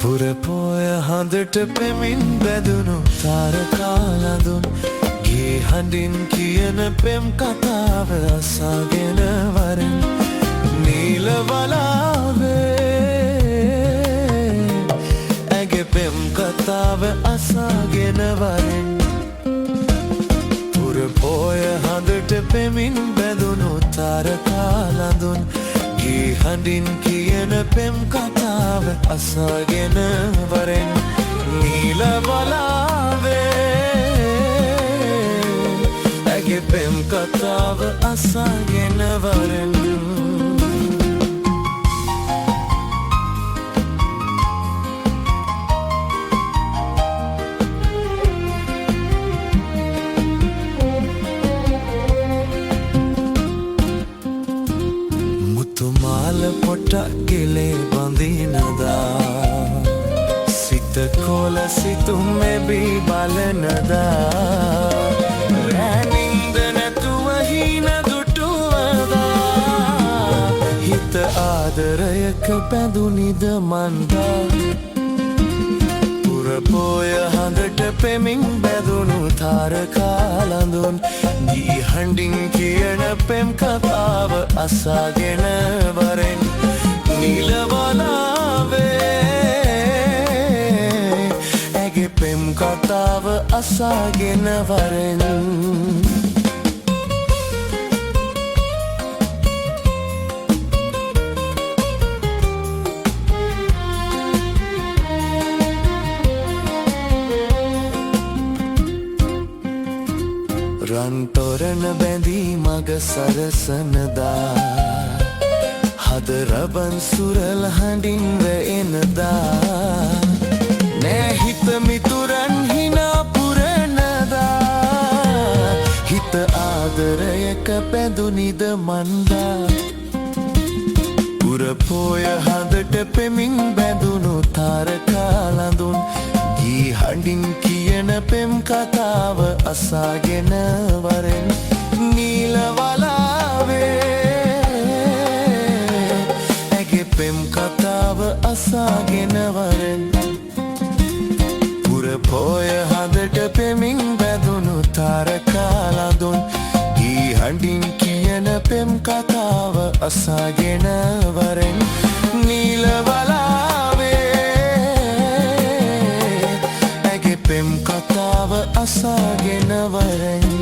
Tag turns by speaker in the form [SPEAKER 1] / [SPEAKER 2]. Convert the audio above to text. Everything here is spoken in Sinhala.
[SPEAKER 1] පුරපොය හඳට පෙමින් බැදුණු තාරකාලඳුන් ගේ හඬින් කියන පෙම් කතාව අසාගෙන වරෙන් නීල වලාවේ ඇගේ පෙම් කතාව අසාගෙන වරෙන් පුරපොය හඳට පෙමින් බැදුණු තාරකාලඳුන් ගේ හඬින් කියන පෙම් කතාව අසාගෙන වරෙන් නීල වලාවේ ඇගේ පෙම් කතාව අසාගෙන වරෙන් තුමාල පොට්ටක් ගෙලේ බඳිනදා සිත කොල සිතුම් එබී බලනදා රැනින්ද නැතුව හීන දුටුවදා හිත ආදරයක බැඳුනිද මන්දා පුරපොය හඳට පෙමින් බැදුණු තාරකාලඳුන් දී හඬින් කියන පෙම් කතාව අසාගෙන වරෙන් නීල වලාවේ ඇගේ පෙම් කතාව අසාගෙන වරෙන් රන් තොරණ බැඳී මග සරසනදා හද රබන් සුරල හඬින්ව එනදා නෑ හිත මිතුරන් හිනා පුරනදා හිත ආදරයක බැඳුනිද මන්දා පුරපොය හඳට පෙමින් බැඳුණු තාරකාලඳුන් දී හඬින් කියන පෙම් කතාව අසාගෙන වරෙන් නීල වලාවේ ඇගේ පෙම් කතාව අසාගෙන වරෙන් පුරපොය හඳට පෙමින් බැඳුණු තාරකාලඳුන් දී හඬින් කියන පෙම් කතාව අසාගෙන වරෙන් නීල වලාවේ පෙම් කතාව අසාගෙන වරෙන්